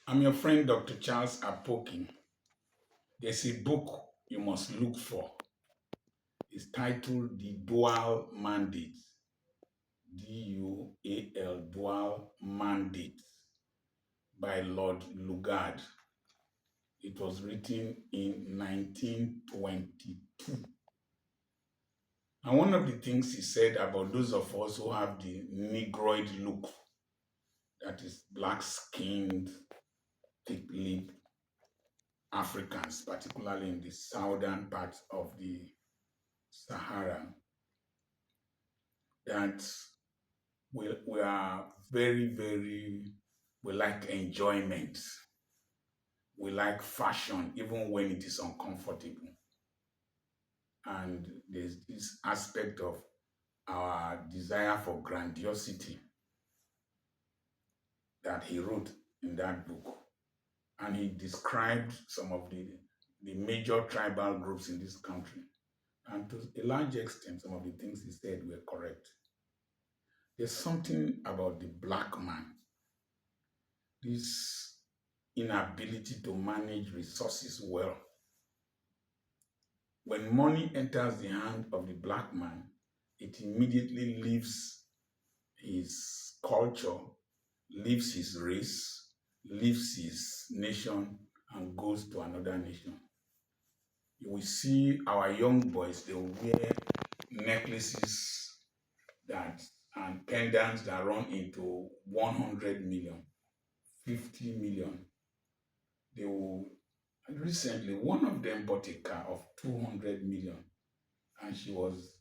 I'm your friend, Dr. Charles Apoki. There's a book you must look for. It's titled The Dual Mandate. Dual, Dual Mandate by Lord Lugard. It was written in 1922. And one of the things he said about those of us who have the Negroid look, that is black skinned, thick lipped Africans, particularly in the southern part of the Sahara, that we are we like enjoyment. We like fashion, even when it is uncomfortable. And there's this aspect of our desire for grandiosity that he wrote in that book. And he described some of the major tribal groups in this country. And to a large extent, some of the things he said were correct. There's something about the black man, this inability to manage resources well. When money enters the hand of the black man, it immediately leaves his culture, leaves his race, leaves his nation, and goes to another nation. You will see our young boys, they will wear necklaces that and pendants that run into 100 million, 50 million. They will recently one of them bought a car of 200 million, and he was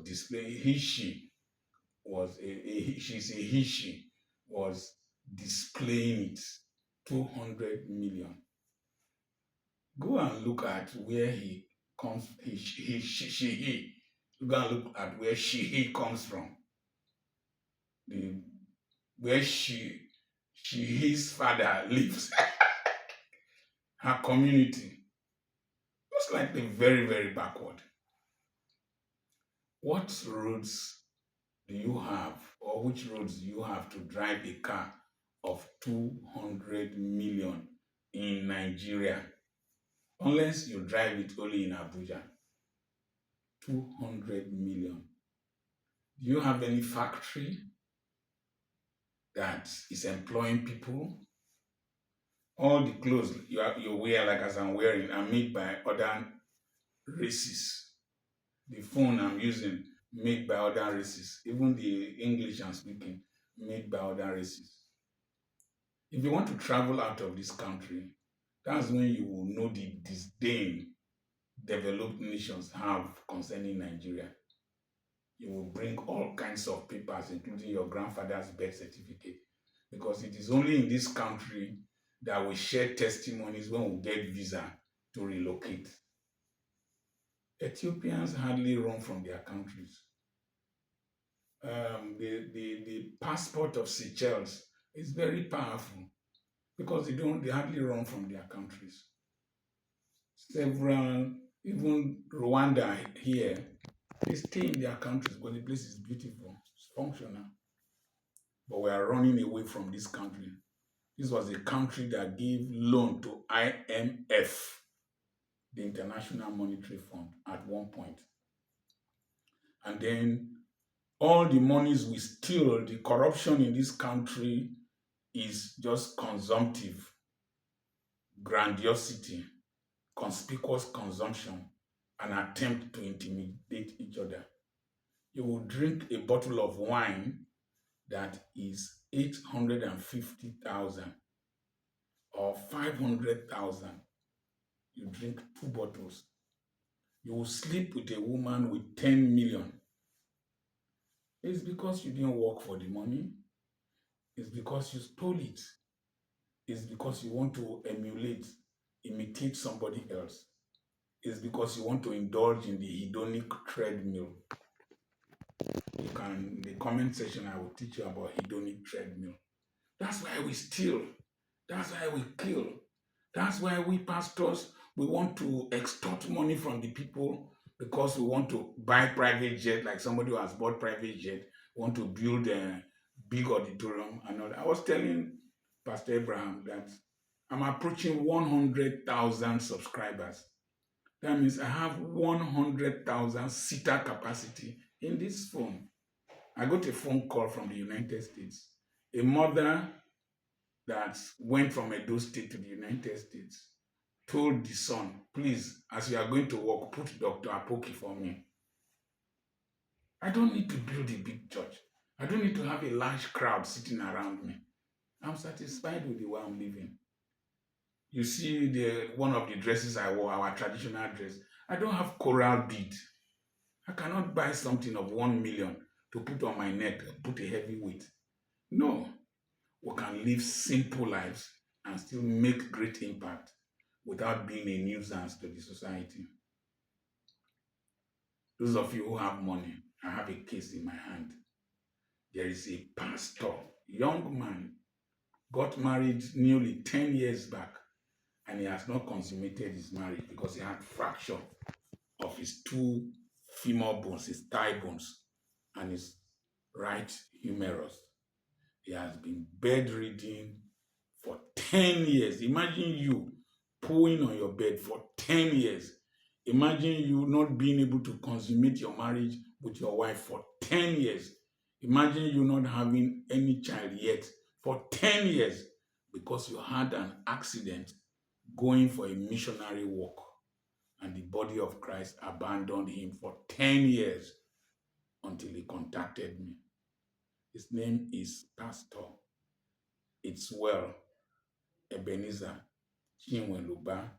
displaying he she was she's a he she was displaying it. 200 million. Go and look at where he comes he she he go and look at where he comes from. The where his father lives. Her community looks like they're very backward. What roads do you have, or which roads do you have to drive a car of 200 million in Nigeria? Unless you drive it only in Abuja. 200 million. Do you have any factory that is employing people? All the clothes you wear, like as I'm wearing, are made by other races. The phone I'm using, made by other races. Even the English I'm speaking, made by other races. If you want to travel out of this country, that's when you will know the disdain developed nations have concerning Nigeria. You will bring all kinds of papers, including your grandfather's birth certificate, because it is only in this country that we share testimonies when we get visa to relocate. Ethiopians hardly run from their countries. The passport of Seychelles is very powerful because they hardly run from their countries. Several, even Rwanda here, they stay in their countries because the place is beautiful, it's functional. But we are running away from this country. This was a country that gave loan to IMF, the International Monetary Fund, at one point. And then all the monies we steal, the corruption in this country is just consumptive, grandiosity, conspicuous consumption, an attempt to intimidate each other. You will drink a bottle of wine that is 850,000 or 500,000. You drink two bottles. You will sleep with a woman with 10 million. It's because you didn't work for the money. It's because you stole it. It's because you want to imitate somebody else. It's because you want to indulge in the hedonic treadmill. In the comment section, I will teach you about hedonic treadmill. That's why we steal. That's why we kill. That's why we pastors, we want to extort money from the people because we want to buy private jet, like somebody who has bought private jet, want to build a big auditorium and all that. I was telling Pastor Abraham, that I'm approaching 100,000 subscribers. That means I have 100,000 seater capacity in this phone. I got a phone call from the United States. A mother that went from Edo State to the United States told the son, please, as you are going to work, put Dr. Apoki for me. I don't need to build a big church. I don't need to have a large crowd sitting around me. I'm satisfied with the way I'm living. You see one of the dresses I wore, our traditional dress. I don't have coral bead. I cannot buy something of 1 million to put on my neck, put a heavy weight. No, we can live simple lives and still make great impact without being a nuisance to the society. Those of you who have money, I have a case in my hand. There is a pastor, young man, got married nearly 10 years back, and he has not consummated his marriage because he had fracture of his two femur bones, his thigh bones, and his right humerus. He has been bedridden for 10 years. Imagine you pulling on your bed for 10 years. Imagine you not being able to consummate your marriage with your wife for 10 years. Imagine you not having any child yet for 10 years because you had an accident going for a missionary work, and the body of Christ abandoned him for 10 years until he contacted me. His name is Pastor It's Well Ebenezer Chinweluba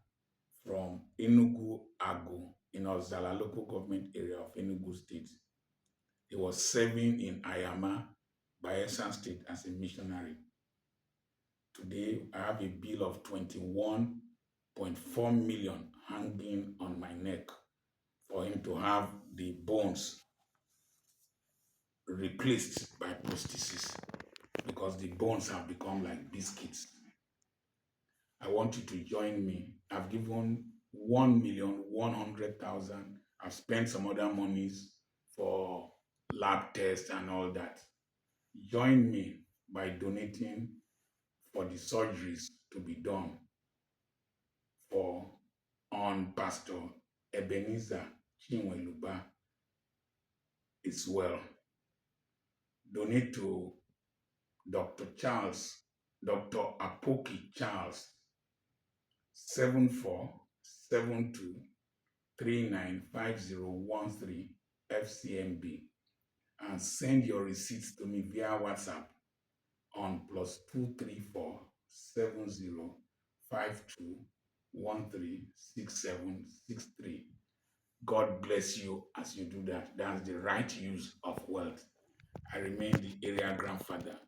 from Enugu Agu in Ozala local government area of Enugu State. He was serving in Ayama, Bayelsa State as a missionary. Today, I have a bill of 21.4 million hanging on my neck for him to have the bones replaced by prosthesis because the bones have become like biscuits. I want you to join me. I've given 1,100,000. I've spent some other monies for lab tests and all that. Join me by donating for the surgeries to be done on Pastor Ebenezer Chinweluba It's Well. Donate to Dr. Apoki Charles, 7472395013 FCMB, and send your receipts to me via WhatsApp on +2347052136763. God bless you as you do that. That's the right use of wealth. I remain the area grandfather,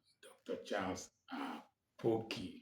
Dr. Charles Apoki.